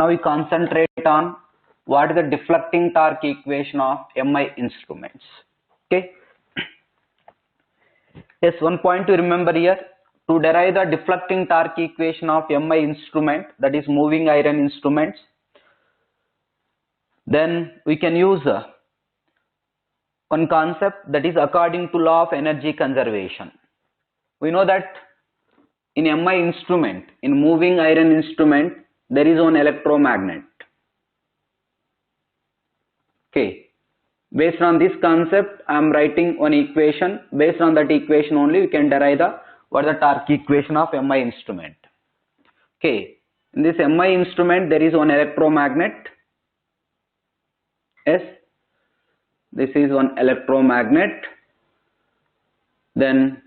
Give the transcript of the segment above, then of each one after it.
Now we concentrate on what is the deflecting torque equation of MI instruments. Okay. Yes, one point to remember here, to derive the deflecting torque equation of MI instrument, that is moving iron instruments, then we can use one concept, that is according to law of energy conservation. We know that in MI instrument, in moving iron instrument, there is one electromagnet. Okay. Based on this concept, I am writing one equation. Based on that equation only, we can derive the torque equation of MI instrument. Okay. In this MI instrument, there is one electromagnet. Yes. This is one electromagnet. Then,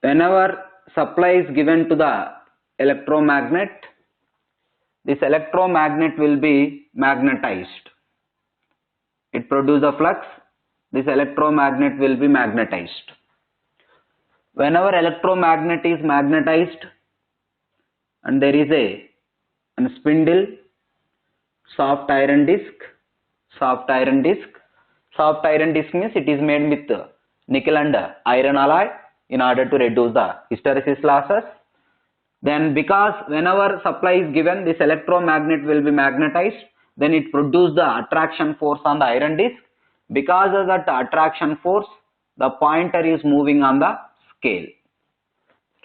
whenever supply is given to the electromagnet, this electromagnet will be magnetized. It produces a flux, this electromagnet will be magnetized. Whenever electromagnet is magnetized and there is a spindle, soft iron disc means it is made with nickel and iron alloy in order to reduce the hysteresis losses. Then because whenever supply is given, this electromagnet will be magnetized, then it produces the attraction force on the iron disc. Because of that attraction force, the pointer is moving on the scale.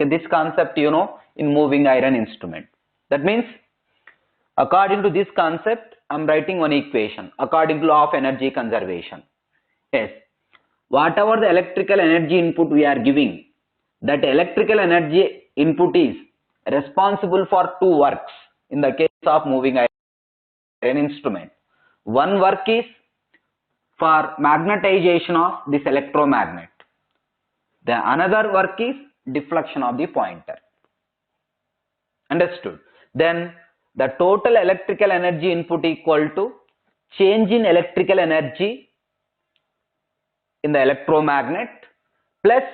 Okay, this concept you know in moving iron instrument. That means according to this concept, I am writing one equation according to law of energy conservation. Yes, whatever the electrical energy input we are giving, that electrical energy input is responsible for two works in the case of moving iron instrument. One work is for magnetization of this electromagnet. The another work is deflection of the pointer. Understood? Then the total electrical energy input equal to change in electrical energy in the electromagnet plus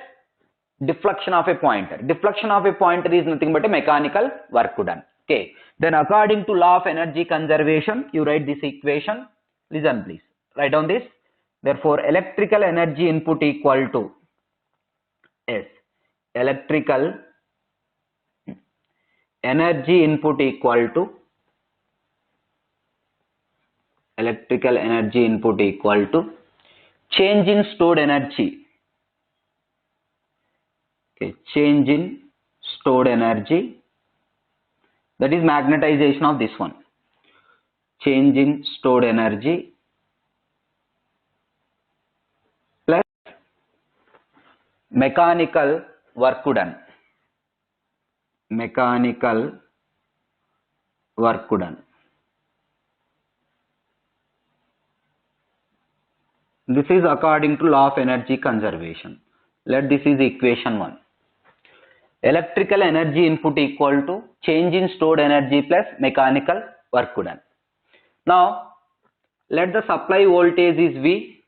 deflection of a pointer. Deflection of a pointer is nothing but a mechanical work done. Okay. Then according to law of energy conservation, you write this equation. Listen please. Write down this. Therefore, electrical energy input equal to electrical energy input equal to change in stored energy. Okay, change in stored energy, that is magnetization of this one. Change in stored energy plus mechanical work done. This is according to law of energy conservation. Let this is equation 1. Electrical energy input equal to change in stored energy plus mechanical work done. Now, let the supply voltage is V,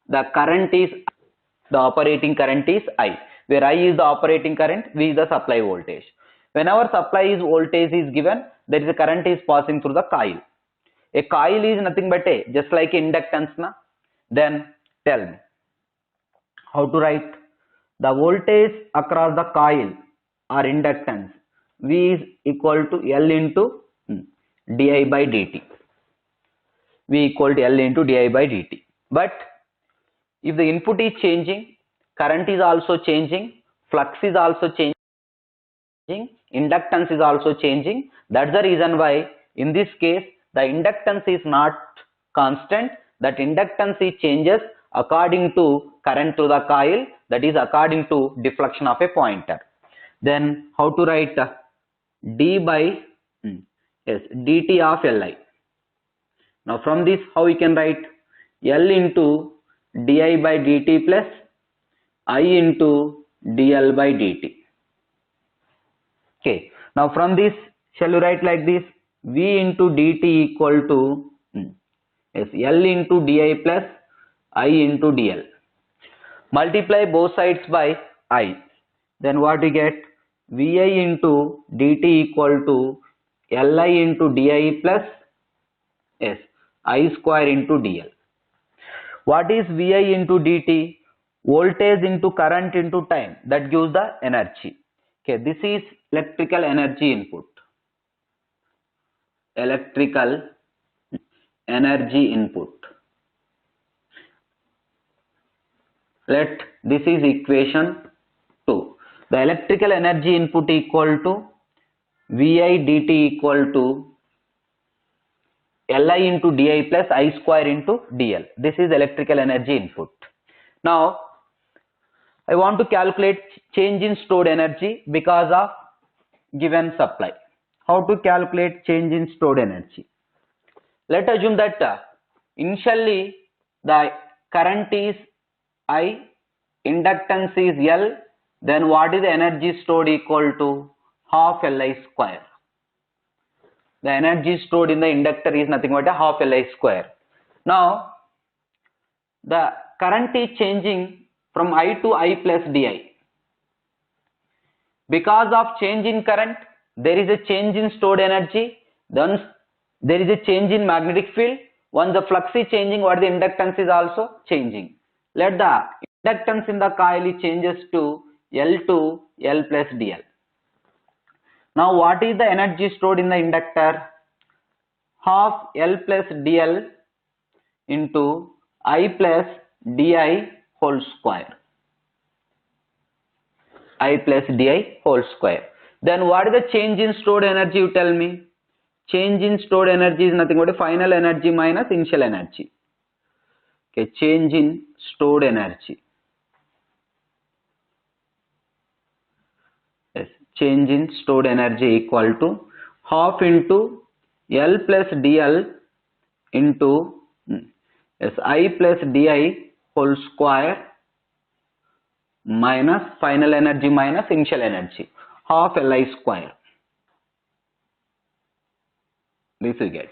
the current is, the operating current is I, where I is the operating current, V is the supply voltage. Whenever supply voltage is given, there is a current is passing through the coil. A coil is nothing but just like inductance. Then tell me how to write the voltage across the coil or inductance. V is equal to L into di by dt. V equal to L into di by dt. But if the input is changing, current is also changing, flux is also changing, inductance is also changing. That's the reason why in this case the inductance is not constant. That inductance is changes according to current to the coil, that is according to deflection of a pointer. Then how to write d by dt of Li. Now from this how we can write L into di by dt plus I into dl by dt. Okay. Now from this shall you write like this, V into dt equal to L into di plus I into dl. Multiply both sides by I. Then what we get? Vi into dt equal to Li into di plus yes, I square into dl. What is Vi into dt? Voltage into current into time. That gives the energy. Okay, this is electrical energy input. Electrical energy input. Let this is equation 2. The electrical energy input equal to Vi dt equal to Li into di plus I square into dl. This is electrical energy input. Now I want to calculate change in stored energy because of given supply. How to calculate change in stored energy? Let us assume that initially the current is I, inductance is L, then what is the energy stored equal to half Li square. The energy stored in the inductor is nothing but a half Li square. Now the current is changing from I to I plus di. Because of change in current, there is a change in stored energy, then there is a change in magnetic field. Once the flux is changing, what the inductance is also changing. Let the inductance in the coil changes to L to L plus dl. Now what is the energy stored in the inductor? Half L plus dl into I plus di whole square. I plus di whole square. Then what is the change in stored energy, you tell me? Change in stored energy is nothing but a final energy minus initial energy. Okay, change in stored energy. Yes, change in stored energy equal to half into L plus dl into yes, I plus di whole square minus final energy minus initial energy, half Li square. This we get.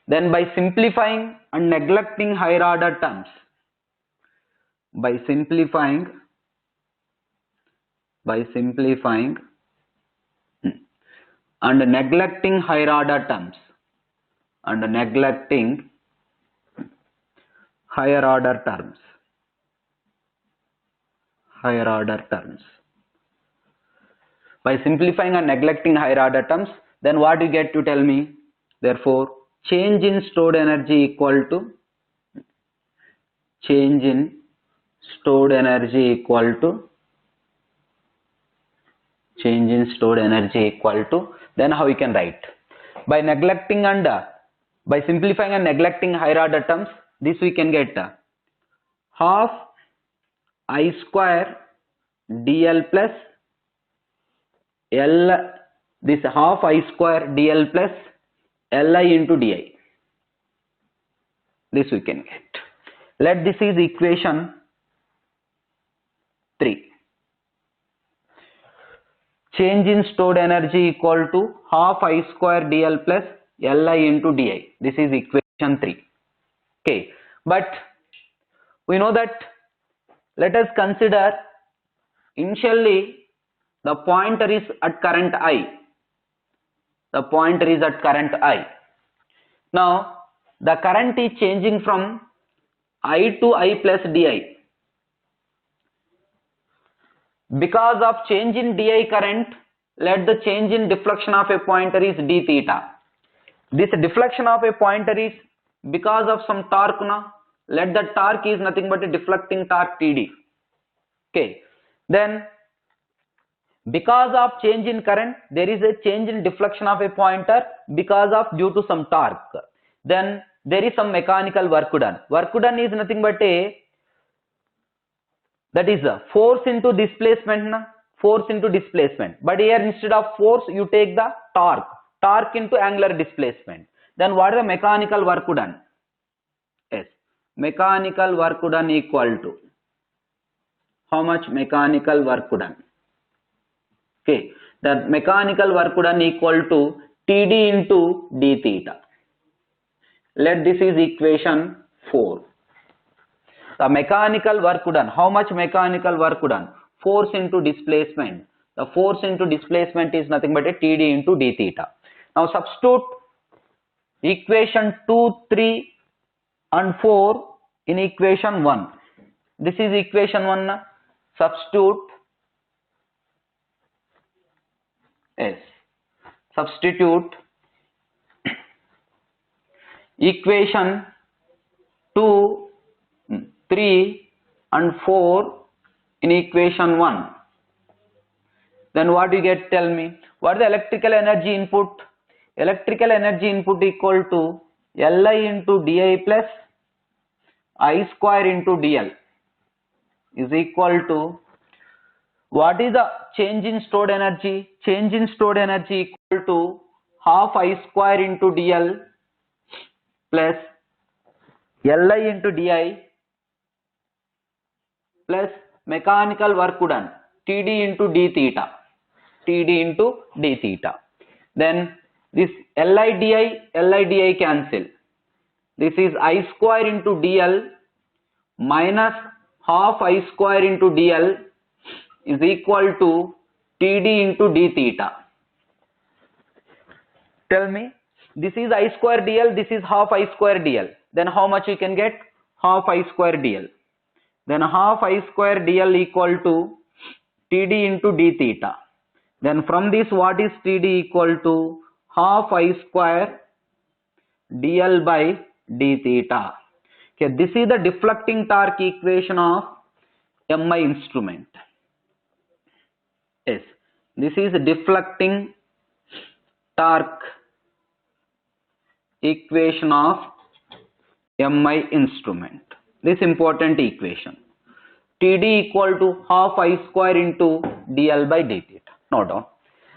Then by simplifying and neglecting higher order terms, by simplifying and neglecting higher order terms, higher order terms. By simplifying and neglecting higher order terms, then what you get to tell me? Therefore, change in stored energy equal to then how you can write? By neglecting and by simplifying and neglecting higher order terms, this we can get half I square dl plus L, this half I square dl plus Li into di. This we can get. Let this is equation 3. Change in stored energy equal to half I square dl plus Li into di. This is equation 3. Okay, but we know that, let us consider initially the pointer is at current I. Now the current is changing from I to I plus di. Because of change in di current, let the change in deflection of a pointer is d theta. This deflection of a pointer is because of some torque now. Let the torque is nothing but a deflecting torque Td. Okay, then because of change in current, there is a change in deflection of a pointer because of due to some torque. Then there is some mechanical work done. Work done is nothing but a, that is a force into displacement, but here instead of force you take the torque into angular displacement. Then what is the mechanical work done? Yes, mechanical work done equal to how much? Mechanical work done. Okay, the mechanical work done equal to Td into d theta. Let this is equation 4. The mechanical work done, how much mechanical work done? Force into displacement. The force into displacement is nothing but a Td into d theta. Now substitute equation 2, 3 and 4 in equation 1. This is equation 1. Substitute. Yes. Substitute equation 2, 3 and 4 in equation 1. Then what you get, tell me. What is the electrical energy input? Electrical energy input equal to Li into di plus I square into dl is equal to, what is the change in stored energy? Change in stored energy equal to half I square into dl plus Li into di plus mechanical work done Td into d theta. Td into d theta. Then this Li di cancel. This is I square into dl minus half I square into dl is equal to Td into d theta. Tell me, this is I square dl, this is half I square dl. Then how much you can get? Half I square dl. Then half I square dl equal to Td into d theta. Then from this, what is Td equal to half I square dl by d theta. Okay, this is the deflecting torque equation of MI instrument. Yes, this is deflecting torque equation of MI instrument. This important equation. Td equal to half I square into dl by d theta. Note down.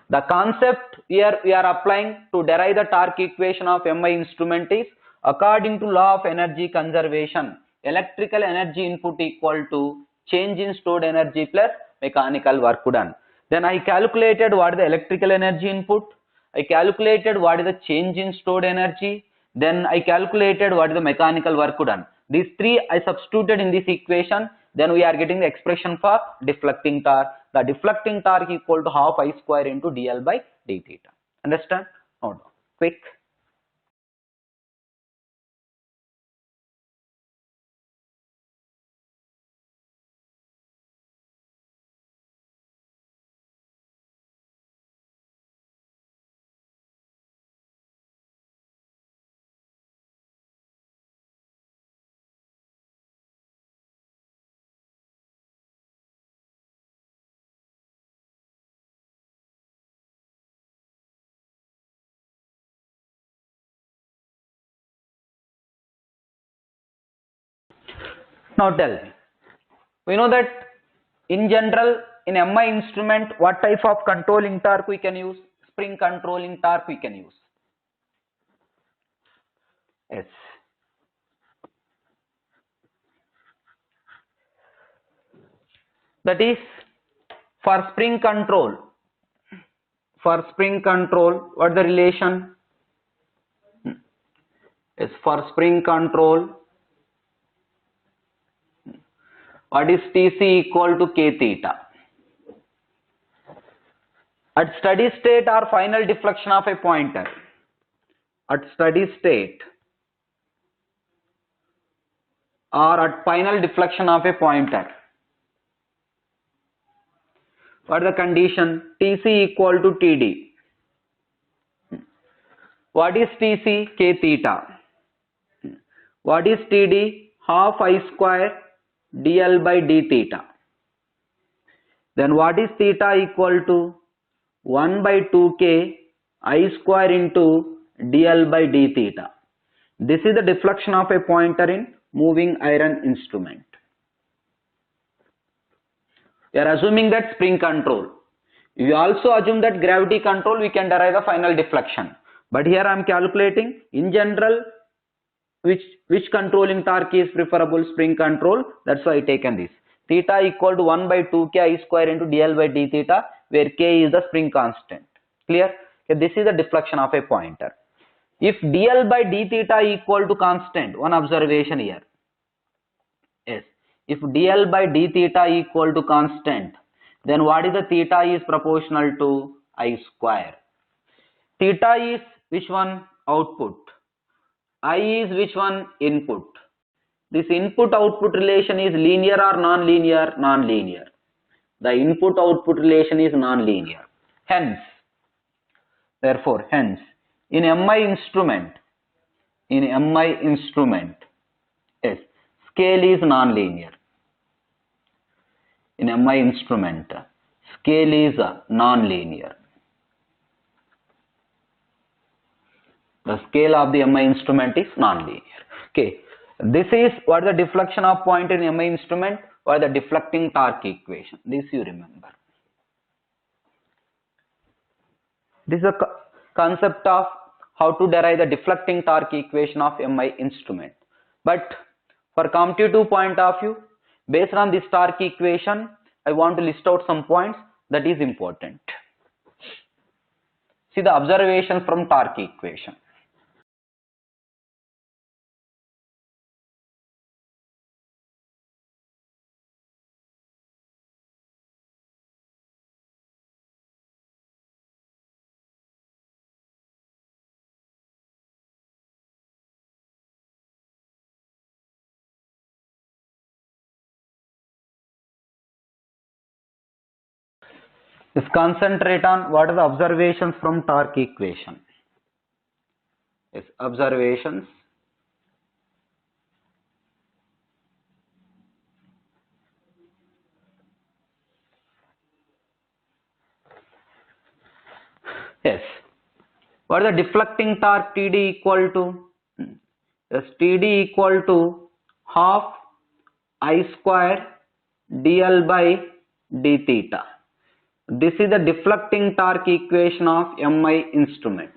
The concept here we are applying to derive the torque equation of MI instrument is, according to law of energy conservation, electrical energy input equal to change in stored energy plus mechanical work done. Then I calculated what is the electrical energy input. I calculated what is the change in stored energy. Then I calculated what is the mechanical work done. These three I substituted in this equation. Then we are getting the expression for deflecting torque. The deflecting torque equal to half I square into dl by d theta. Understand? Hold on. Quick. Now tell me. We know that in general in MI instrument, what type of controlling torque we can use? Spring controlling torque we can use. Yes. That is, for spring control. For spring control, what the relation? Is for spring control, what is Tc equal to k theta? At steady state or final deflection of a pointer. At steady state or at final deflection of a pointer. What is the condition? Tc equal to Td. What is Tc? K theta. What is Td? Half I square dl by d theta. Then what is theta equal to? 1 by 2k I square into dl by d theta. This is the deflection of a pointer in moving iron instrument. We are assuming that spring control. If you also assume that gravity control, we can derive the final deflection. But here I am calculating in general which controlling torque is preferable, spring control. That's why I taken this. Theta equal to 1 by 2k I square into dl by d theta, where k is the spring constant. Clear? Okay, this is the deflection of a pointer. If dl by d theta equal to constant, one observation here. Yes. If dl by d theta equal to constant, then what is the theta is proportional to I square. Theta is which one? Output. I is which one? Input. This input output relation is linear or non-linear? Non-linear. The input output relation is non-linear. Therefore, hence, in MI instrument, yes, scale is non-linear. In MI instrument, scale is non-linear. The scale of the MI instrument is non-linear. Okay, this is what the deflection of point in MI instrument or the deflecting torque equation. This you remember. This is a concept of how to derive the deflecting torque equation of MI instrument. But for competitive point of view, based on this torque equation, I want to list out some points that is important. See the observations from torque equation. Let's concentrate on what are the observations from torque equation. Yes, observations. Yes. What is the deflecting torque TD equal to? Yes, TD equal to half I square dl by d theta. This is the deflecting torque equation of MI instrument.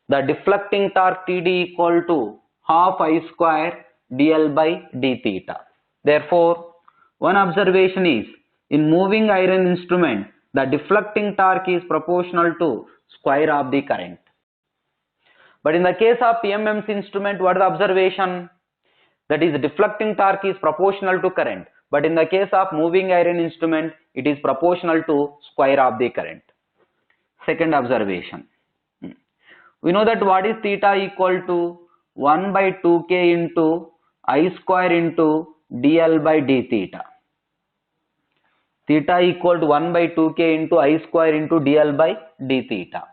The deflecting torque TD equal to half I square dl by d theta. Therefore, one observation is in moving iron instrument, the deflecting torque is proportional to square of the current. But in the case of PMMC instrument, what is the observation? That is deflecting torque is proportional to current. But in the case of moving iron instrument, it is proportional to square of the current. Second observation. We know that what is theta equal to 1 by 2k into I square into dl by d theta. Theta equal to 1 by 2k into I square into dl by d theta.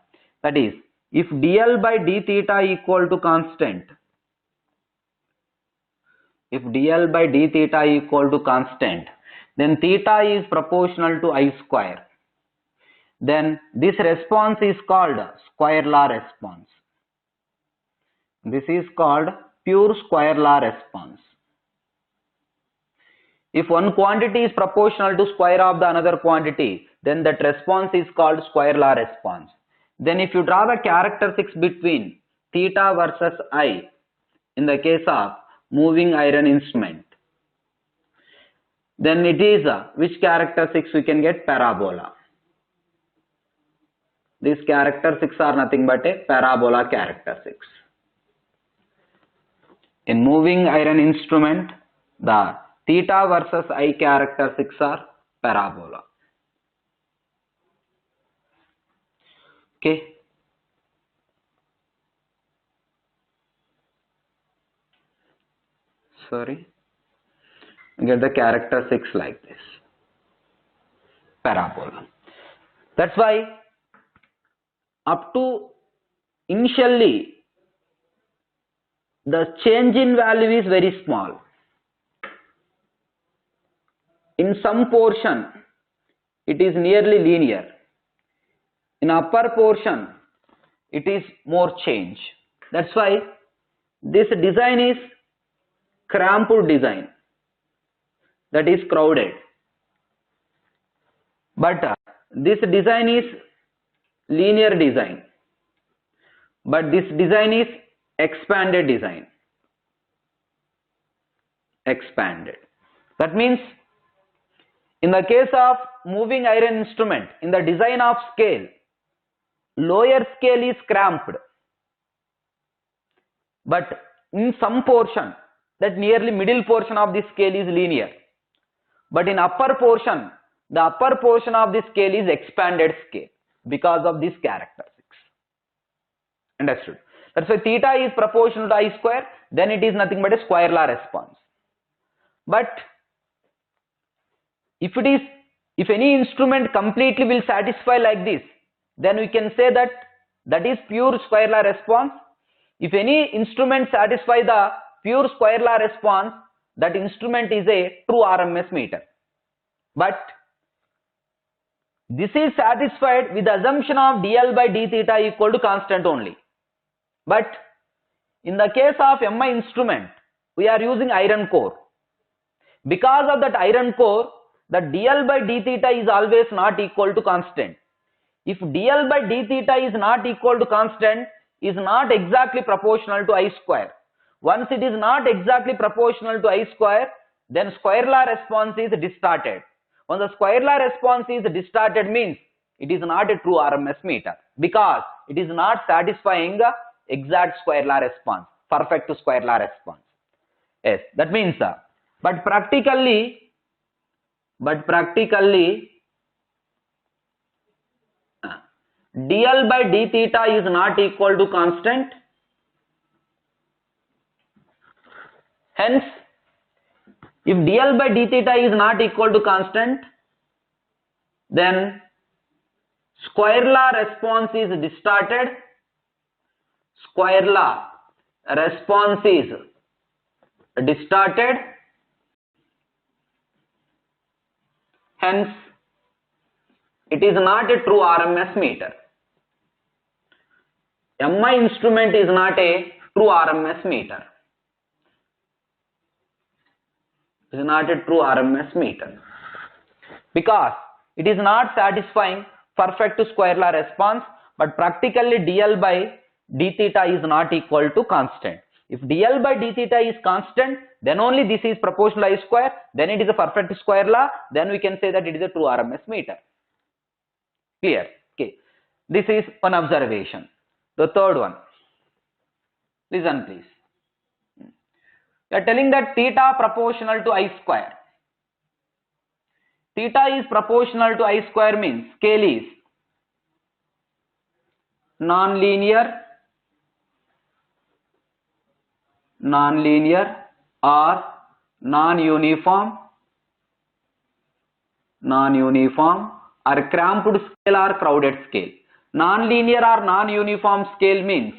That is, if dl by d theta equal to constant, then theta is proportional to I square. Then this response is called square law response. This is called pure square law response. If one quantity is proportional to square of the another quantity, then that response is called square law response. Then if you draw the characteristics between theta versus I in the case of moving iron instrument, then it is which characteristics we can get? Parabola. These characteristics are nothing but a parabola characteristics. In moving iron instrument, the theta versus I characteristics are parabola. Okay. Sorry. Get the characteristics like this. Parabola. That's why up to initially the change in value is very small. In some portion it is nearly linear. In upper portion it is more change. That's why this design is cramped design, that is crowded. But this design is linear design. But this design is expanded design. Expanded. That means in the case of moving iron instrument, in the design of scale, lower scale is cramped. But in some portion, that nearly middle portion of the scale is linear. But in upper portion, the upper portion of the scale is expanded scale because of these characteristics. Understood. That's why theta is proportional to I square, then it is nothing but a square law response. But if any instrument completely will satisfy like this, then we can say that that is pure square law response. If any instrument satisfy the pure square law response, that instrument is a true RMS meter. But this is satisfied with the assumption of dl by d theta equal to constant only. But in the case of MI instrument, we are using iron core. Because of that iron core, the dl by d theta is always not equal to constant. If dl by d theta is not equal to constant, is not exactly proportional to I square. Once it is not exactly proportional to I square, then square law response is distorted. When the square law response is distorted means it is not a true RMS meter, because it is not satisfying the exact square law response, perfect square law response. Yes, that means but practically dl by d theta is not equal to constant. Hence, if dl by d theta is not equal to constant, then square law response is distorted. Square law response is distorted. Hence, it is not a true RMS meter. MI instrument is not a true RMS meter. It is not a true RMS meter because it is not satisfying perfect square law response, but practically dl by d theta is not equal to constant. If dl by d theta is constant, then only this is proportional to I square, then it is a perfect square law, then we can say that it is a true RMS meter. Clear? Okay. This is one observation. The third one. Listen please. We are telling that theta proportional to I square. Theta is proportional to I square means scale is non-linear or non-uniform or cramped scale or crowded scale. Non-linear or non-uniform scale means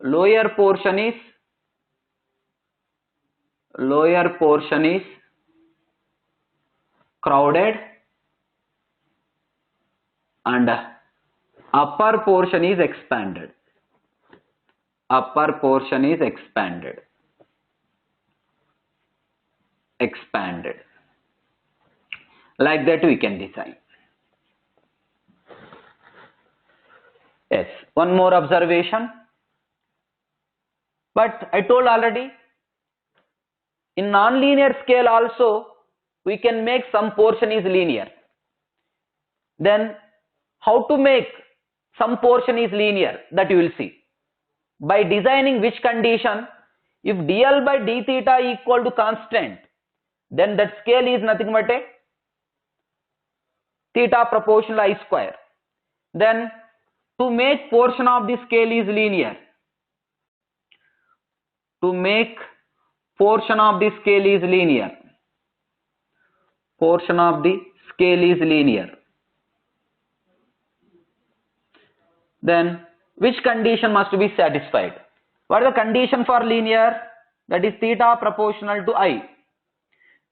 lower portion is crowded and upper portion is expanded. Like that we can design. Yes, one more observation. But I told already, in non-linear scale also we can make some portion is linear. Then how to make some portion is linear, that you will see. By designing which condition, if dl by d theta equal to constant, then that scale is nothing but a theta proportional I square. Then to make portion of the scale is linear, then which condition must be satisfied? What is the condition for linear? That is theta proportional to I.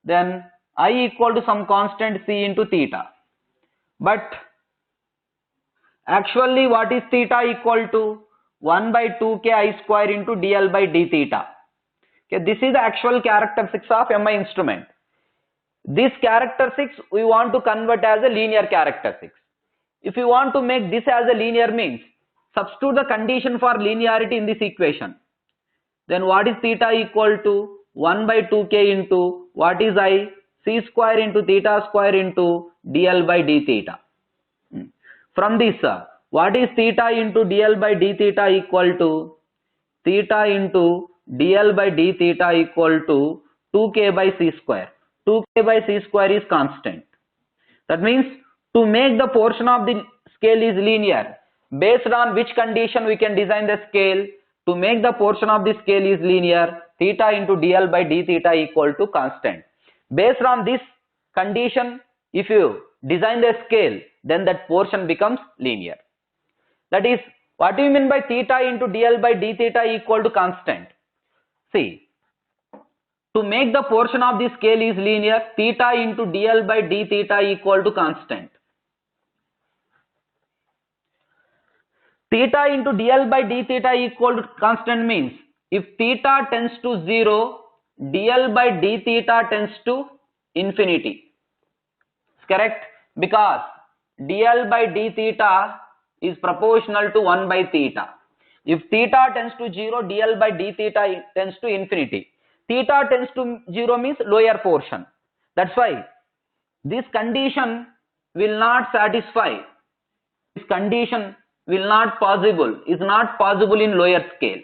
Then I equal to some constant c into theta. But actually what is theta equal to? 1 by 2k I square into dl by d theta. Okay, this is the actual characteristics of MI instrument. This characteristics we want to convert as a linear characteristics. If you want to make this as a linear means, substitute the condition for linearity in this equation. Then what is theta equal to? 1 by 2k into what is I? C square into theta square into dl by d theta. From this, what is theta into dl by d theta equal to? Theta into dl by d theta equal to 2k by c square. 2k by c square is constant. That means to make the portion of the scale is linear, Based on which condition we can design the scale to make the portion of the scale is linear, theta into dl by d theta equal to constant. Based on this condition, if you design the scale, then that portion becomes linear. That is, what do you mean by theta into dl by d theta equal to constant? See, to make the portion of the scale is linear, theta into dl by d theta equal to constant. Theta into dl by d theta equal to constant means if theta tends to 0, dl by d theta tends to infinity. It's correct, because dl by d theta is proportional to 1 by theta. If theta tends to 0, dl by d theta tends to infinity. Theta tends to 0 means lower portion. That's why this condition will not satisfy. This condition will not possible, is not possible in lower scale.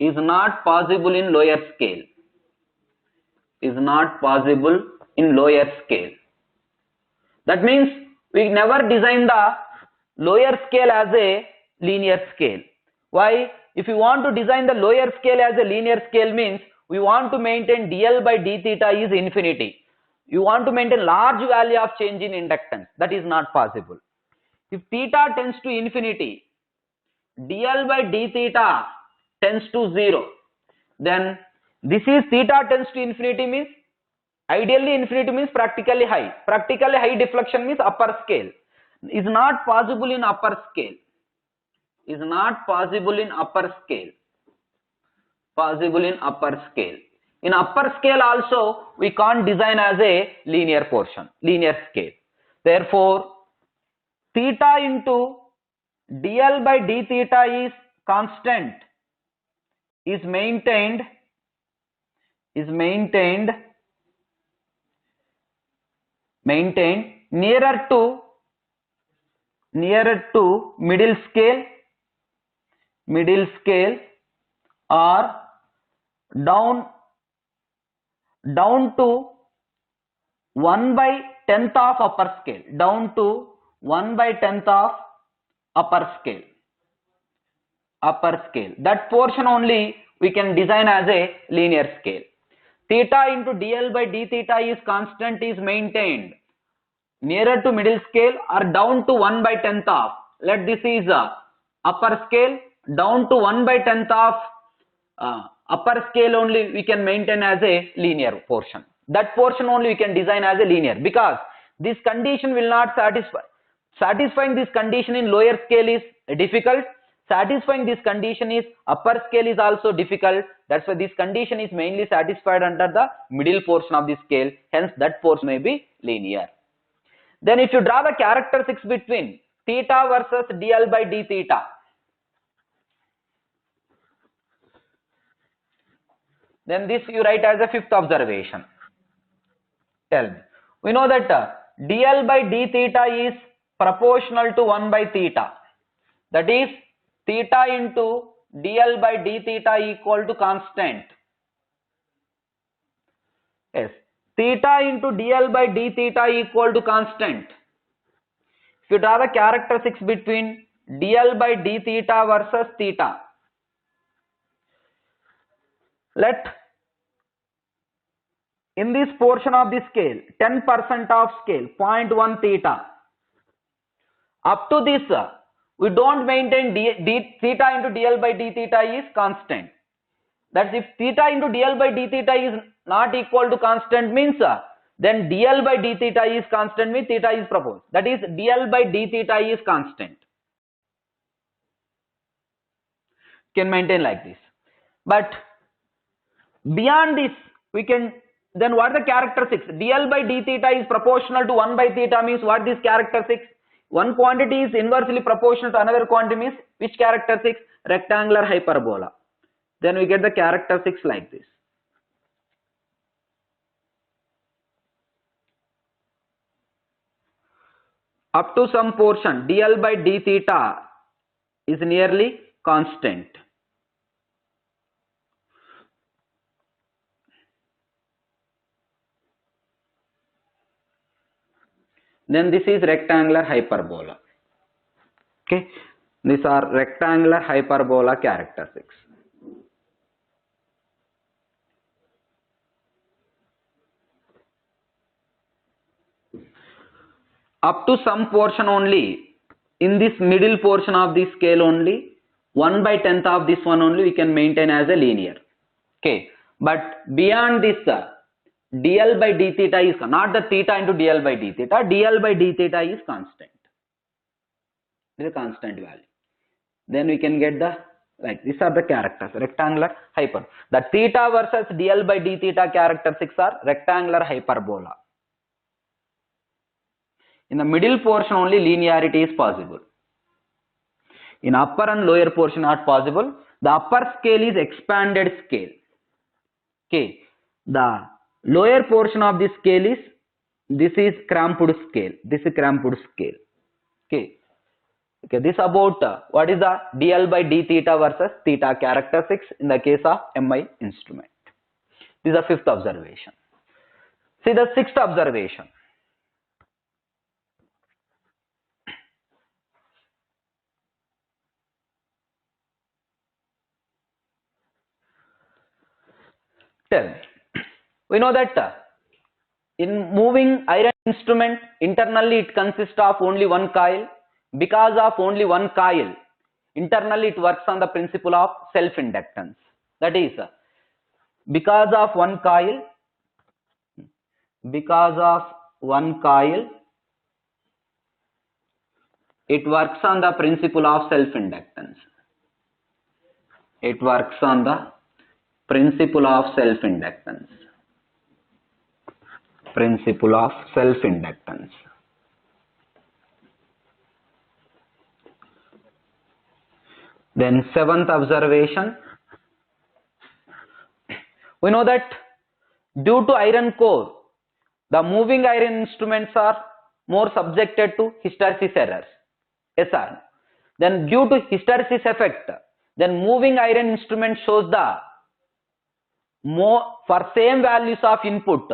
Is not possible in lower scale. Is not possible in lower scale. That means we never design the lower scale as a linear scale. Why? If you want to design the lower scale as a linear scale means we want to maintain dl by d theta is infinity. You want to maintain large value of change in inductance. That is not possible. If theta tends to infinity, dl by d theta tends to 0. Then this is theta tends to infinity means ideally infinity means practically high. Practically high deflection means upper scale. Is not possible in upper scale. Is not possible in upper scale. Possible in upper scale. In upper scale also we can't design as a linear portion, linear scale. Therefore, theta into dl by d theta is constant, is maintained nearer to middle scale or down to 1 by 10th of upper scale, down to 1 by 10th of upper scale. That portion only we can design as a linear scale. Theta into dl by d theta is constant, is maintained nearer to middle scale or down to 1 by 10th of. Let this is upper scale, down to 1 by 10th of upper scale only we can maintain as a linear portion. That portion only we can design as a linear, because this condition will not satisfy. Satisfying this condition in lower scale is difficult. Satisfying this condition is upper scale is also difficult. That's why this condition is mainly satisfied under the middle portion of the scale. Hence that portion may be linear. Then if you draw the characteristics between theta versus dl by d theta, then this you write as a fifth observation. Tell me. We know that dl by d theta is proportional to 1 by theta. That is, theta into dl by d theta equal to constant. Yes. Theta into dl by d theta equal to constant. If you draw the characteristics between dl by d theta versus theta, let in this portion of the scale 10% of scale 0.1 theta, up to this we don't maintain theta into dl by d theta is constant. That's if theta into dl by d theta is not equal to constant means then dl by d theta is constant means theta is proposed. That is, dl by d theta is constant. Can maintain like this. But beyond this we can, then what are the characteristics? Dl by d theta is proportional to 1 by theta means what these characteristics? One quantity is inversely proportional to another quantity means which characteristics? Rectangular hyperbola. Then we get the characteristics like this. Up to some portion dl by d theta is nearly constant. Then this is rectangular hyperbola. Okay, these are rectangular hyperbola characteristics. Up to some portion only, in this middle portion of the scale only, 1 by 10th of this one only we can maintain as a linear. Okay, but beyond this, dl by d theta is not the theta into dl by d theta. Dl by d theta is constant. It is a constant value. Then we can get the, like, these are the characters, rectangular hyper. The theta versus dl by d theta characteristics are rectangular hyperbola. In the middle portion only linearity is possible. In upper and lower portion not possible. The upper scale is expanded scale. Okay. The lower portion of the scale is, this is cramped scale. This is cramped scale. Okay. Okay. This about what is the dl by d theta versus theta characteristics in the case of MI instrument. This is the fifth observation. See the sixth observation. We know that in moving iron instrument, internally it consists of only one coil. Because of only one coil, internally it works on the principle of self-inductance. That is, because of one coil, it works on the principle of self-inductance. It works on the principle of self-inductance. Principle of self-inductance. Then seventh observation. We know that due to iron core, the moving iron instruments are more subjected to hysteresis errors. Yes or no? Then due to hysteresis effect, then moving iron instrument shows the more, for same values of input,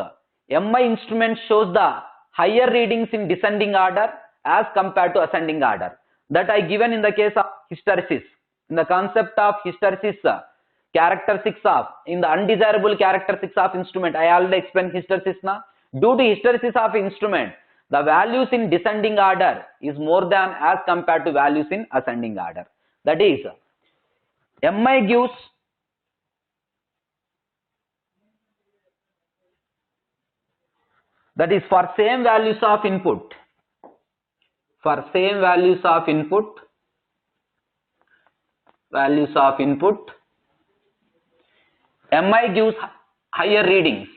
MI instrument shows the higher readings in descending order as compared to ascending order. That I given in the case of hysteresis. In the concept of hysteresis, characteristics of, in the undesirable characteristics of instrument, I already explained hysteresis now. Due to hysteresis of instrument, the values in descending order is more than as compared to values in ascending order. That is, MI gives that is for same values of input. For same values of input, MI gives higher readings.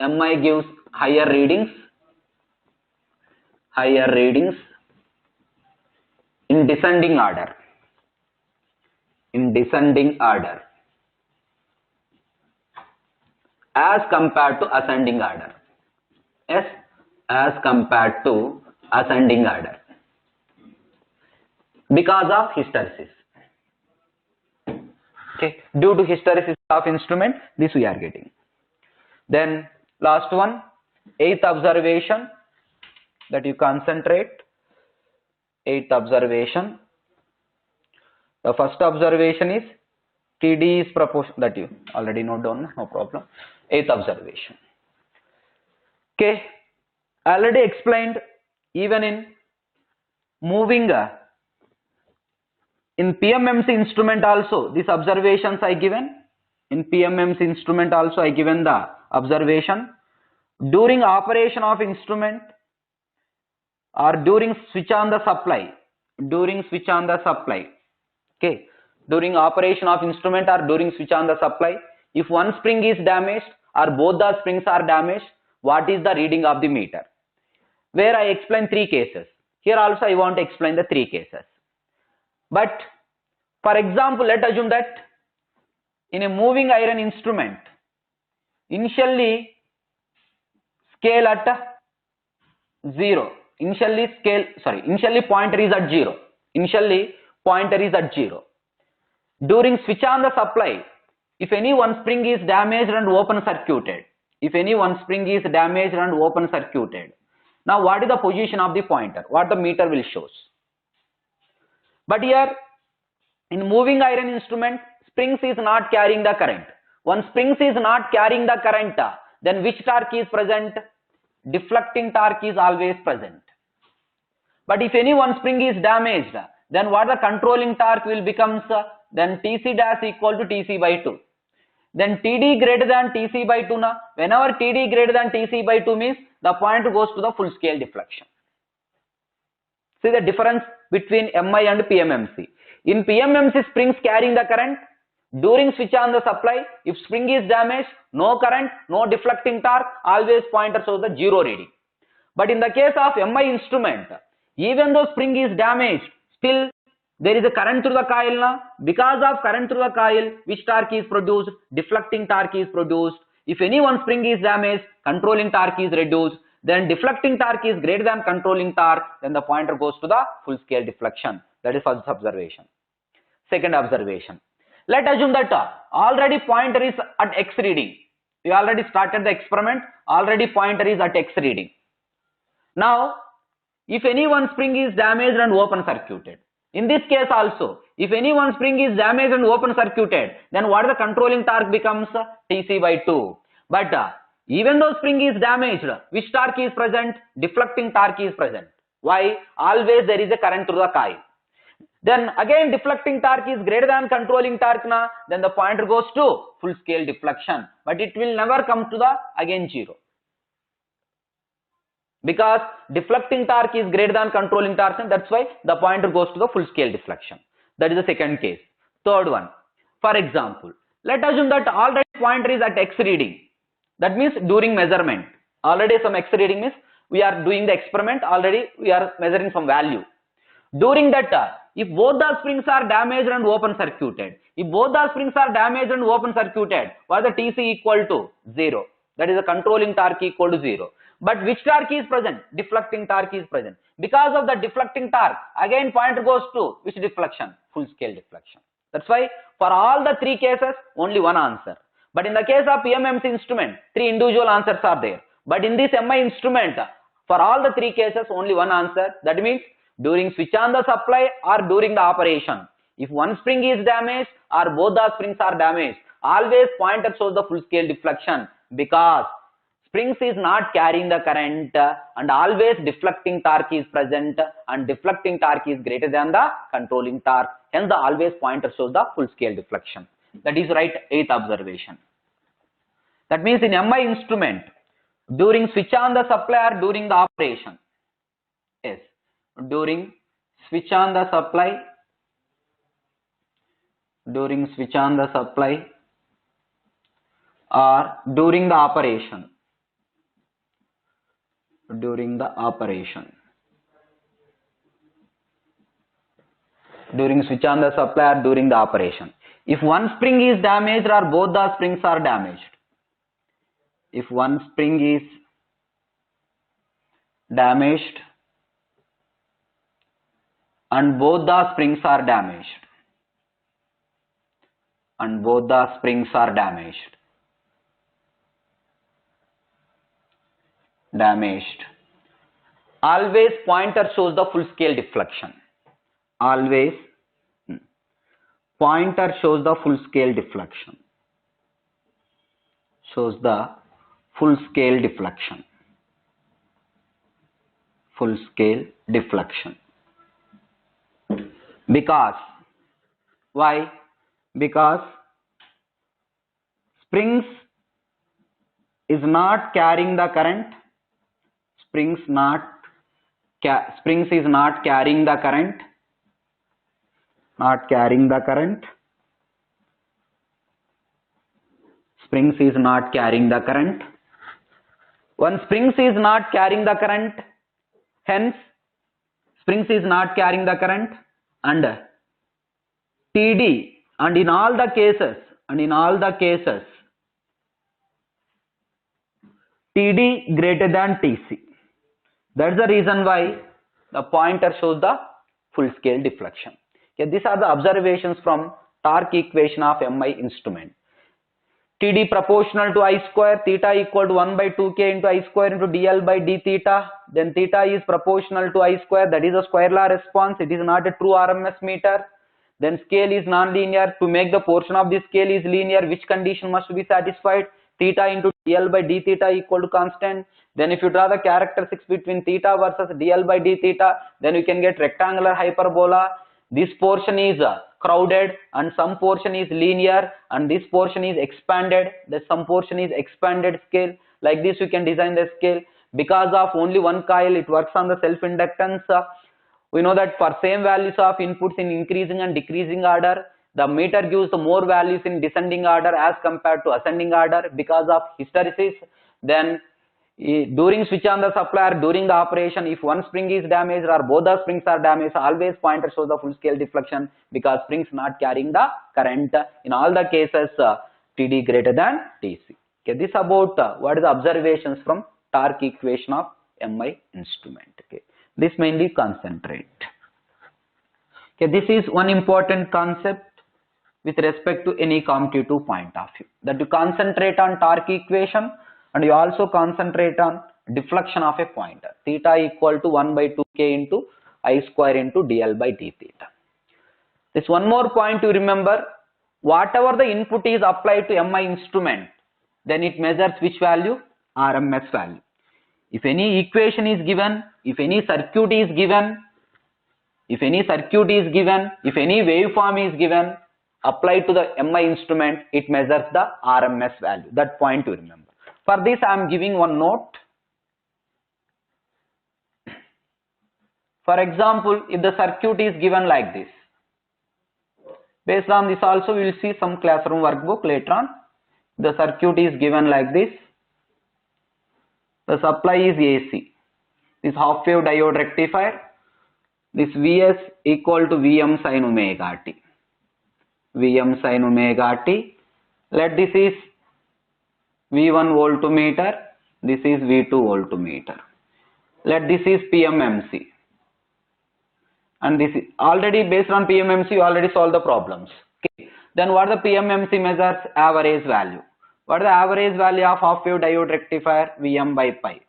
MI gives higher readings in descending order. As compared to ascending order. Yes, as compared to ascending order. Because of hysteresis. Okay, due to hysteresis of instrument, this we are getting. Then last one, eighth observation, that you concentrate. Eighth observation. The first observation is TD is proportional, that you already note down, no problem. Eighth observation. Okay, I already explained, even in moving in PMMC instrument also, these observations I given. In PMMC instrument also I given the observation. During operation of instrument or during switch on the supply. Okay, during operation of instrument or during switch on the supply, if one spring is damaged or both the springs are damaged, what is the reading of the meter? Where I explain three cases. Here also I want to explain the three cases. But for example, let us assume that in a moving iron instrument, initially scale at 0. Initially pointer is at 0. During switch on the supply, if any one spring is damaged and open circuited, now what is the position of the pointer? What the meter will shows? But here in moving iron instrument, springs is not carrying the current. When springs is not carrying the current, then which torque is present? Deflecting torque is always present. But if any one spring is damaged, then what the controlling torque will becomes? Then Tc dash equal to Tc by 2. Then Td greater than Tc by 2 na. Whenever Td greater than Tc by 2 means the pointer goes to the full scale deflection. See the difference between MI and PMMC. In PMMC, springs carrying the current. During switch on the supply, if spring is damaged, no current, no deflecting torque, always pointer shows the 0 reading. But in the case of MI instrument, even though spring is damaged, still there is a current through the coil na. Because of current through the coil, which torque is produced? Deflecting torque is produced. If any one spring is damaged, controlling torque is reduced. Then deflecting torque is greater than controlling torque, then the pointer goes to the full scale deflection. That is first observation. Second observation. Let us assume that already pointer is at X reading. We already started the experiment. Already pointer is at X reading. Now, if any one spring is damaged and open circuited, in this case also, if any one spring is damaged and open circuited, then what the controlling torque becomes? Tc by 2. But even though spring is damaged, which torque is present? Deflecting torque is present. Why? Always there is a current through the coil. Then again deflecting torque is greater than controlling torque na, then the pointer goes to full scale deflection. But it will never come to the again 0. Because deflecting torque is greater than controlling torque, and that's why the pointer goes to the full scale deflection. That is the second case. Third one. For example, let us assume that already pointer is at X reading. That means during measurement. Already some X reading means we are doing the experiment, already we are measuring some value. During that, if both the springs are damaged and open circuited, what the Tc equal to 0. That is the controlling torque equal to 0. But which torque is present? Deflecting torque is present. Because of the deflecting torque, again pointer goes to which deflection? Full scale deflection. That's why for all the three cases, only one answer. But in the case of PMMC instrument, 3 individual answers are there. But in this MI instrument, for all the three cases, only one answer. That means during switch on the supply or during the operation. If one spring is damaged or both the springs are damaged, always pointer shows the full scale deflection, because springs is not carrying the current and always deflecting torque is present, and deflecting torque is greater than the controlling torque. Hence the always pointer shows the full scale deflection. That is right, 8th observation. That means in MI instrument, during switch on the supply or during the operation. Yes, during switch on the supply, or during the operation. During switch on the supply or during the operation. If one spring is damaged or both the springs are damaged. If one spring is damaged and both the springs are damaged. Always pointer shows the full scale deflection. Always pointer shows the full scale deflection. Because why? Because springs is not carrying the current. Springs is not carrying the current. Springs is not carrying the current. When springs is not carrying the current, hence springs is not carrying the current, and TD, and in all the cases, TD greater than TC. That's the reason why the pointer shows the full scale deflection. Okay, these are the observations from torque equation of MI instrument. TD proportional to I square, theta equal to 1 by 2k into I square into dl by d theta. Then theta is proportional to I square, that is a square law response. It is not a true RMS meter. Then scale is non-linear. To make the portion of the scale is linear, which condition must be satisfied? Theta into dl by d theta equal to constant. Then if you draw the characteristics between theta versus dl by d theta, then you can get rectangular hyperbola. This portion is crowded and some portion is linear, and this portion is expanded. Some portion is expanded scale. Like this you can design the scale. Because of only one coil, it works on the self-inductance. We know that for same values of inputs in increasing and decreasing order, the meter gives the more values in descending order as compared to ascending order because of hysteresis. Then during switch on the supply or during the operation, if one spring is damaged or both the springs are damaged, always pointer shows the full scale deflection because springs not carrying the current. In all the cases, TD greater than TC. Okay, this about what is the observations from torque equation of MI instrument. Okay, this mainly concentrate. Okay, this is one important concept with respect to any commutative point of view, that you concentrate on torque equation and you also concentrate on deflection of a pointer. Theta equal to 1 by 2k into I square into dl by d theta. This one more point to remember, whatever the input is applied to MI instrument, then it measures which value? RMS value. If any equation is given, if any circuit is given, if any waveform is given, applied to the MI instrument, it measures the RMS value. That point to remember. For this I am giving one note. For example, if the circuit is given like this, based on this also we will see some classroom workbook later on. The circuit is given like this. The supply is AC. This half wave diode rectifier. This Vs equal to Vm sin omega t. Vm sin omega t. Let this is V1 voltmeter. This is V2 voltmeter. Let this is PMMC. And this is already based on PMMC, you already solved the problems. Okay. Then what the PMMC measures? Average value. What is the average value of half wave diode rectifier? Vm by pi.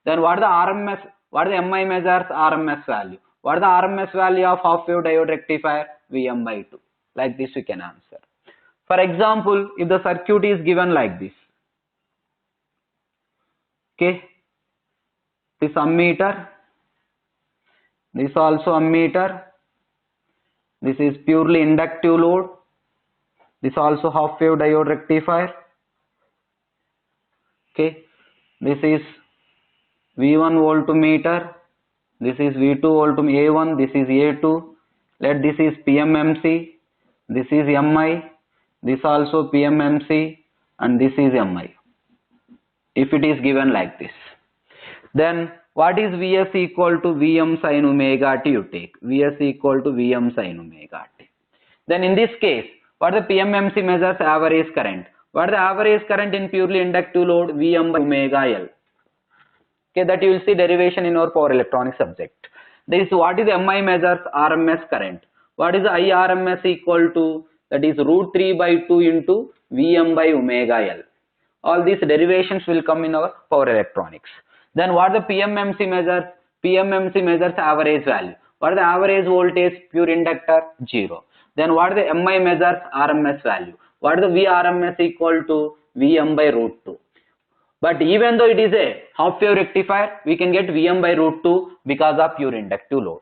Then what is the RMS? What is the MI measures? RMS value. What is the RMS value of half wave diode rectifier? Vm by 2. Like this you can answer. For example, if the circuit is given like this. Okay. This ammeter. This also ammeter. This is purely inductive load. This also half wave diode rectifier. Okay, this is V1 voltmeter, this is V2 voltmeter, A1, this is A2, let this is PMMC, this is MI, this also PMMC, and this is MI, if it is given like this. Then what is Vs equal to Vm sin omega t you take? Vs equal to Vm sin omega t. Then in this case, what the PMMC measures? Average current. What is the average current in purely inductive load? Vm by omega L. Okay, that you will see derivation in our power electronics subject. This what is MI measures? RMS current. What is the IRMS equal to? That is root 3 by 2 into Vm by omega L. All these derivations will come in our power electronics. Then what the PMMC measures? PMMC measures average value. What is the average voltage? Pure inductor? 0. Then what is the MI measures? RMS value. What is the VRMS equal to? Vm by root 2. But even though it is a half wave rectifier, we can get Vm by root 2 because of pure inductive load.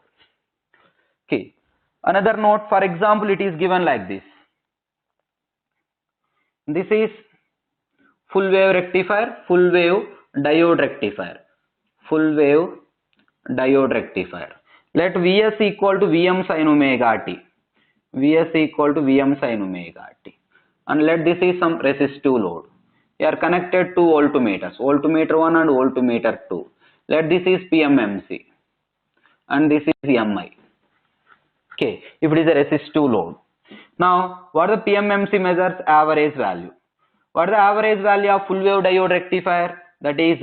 Okay. Another note, for example, it is given like this. This is full wave rectifier, full wave diode rectifier, full wave diode rectifier. Let Vs equal to Vm sin omega t. Vs equal to Vm sin omega t. And let this is some resistive load. We are connected to voltmeters, voltmeter 1 and voltmeter 2. Let this is PMMC and this is MI. Okay, if it is a resistive load. Now, what the PMMC measures? Average value. What is the average value of full wave diode rectifier? That is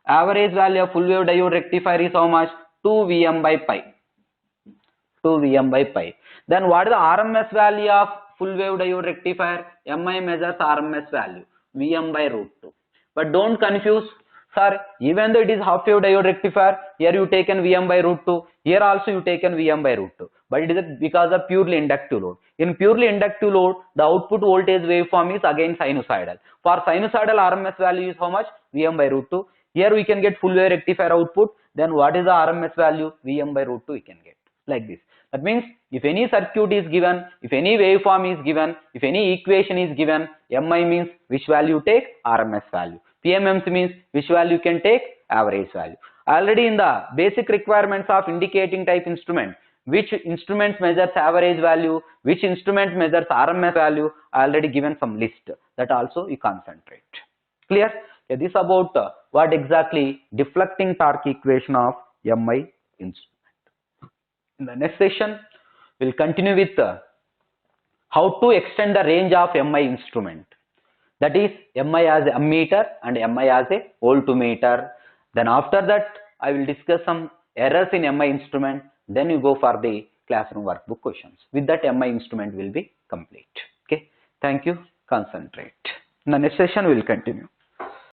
average value of full wave diode rectifier is how much? 2 Vm by pi. 2 Vm by pi. Then what is the RMS value of full wave diode rectifier, MI measures RMS value, Vm by root 2. But don't confuse, sir, even though it is half wave diode rectifier, here you taken Vm by root 2, here also you taken Vm by root 2. But it is because of purely inductive load. In purely inductive load, the output voltage waveform is again sinusoidal. For sinusoidal RMS value is how much? Vm by root 2. Here we can get full wave rectifier output. Then what is the RMS value? Vm by root 2 we can get. Like this. That means if any circuit is given, if any waveform is given, if any equation is given, Mi means which value take? RMS value. PMMC means which value can take? Average value. Already in the basic requirements of indicating type instrument, which instrument measures average value, which instrument measures RMS value, I already given some list. That also you concentrate. Clear? Yeah, this about what exactly deflecting torque equation of Mi instrument. In the next session, we will continue with how to extend the range of Mi instrument. That is Mi as a ammeter and Mi as a voltmeter. Then after that, I will discuss some errors in Mi instrument. Then you go for the classroom workbook questions. With that, Mi instrument will be complete. Okay. Thank you. Concentrate. In the next session, we will continue.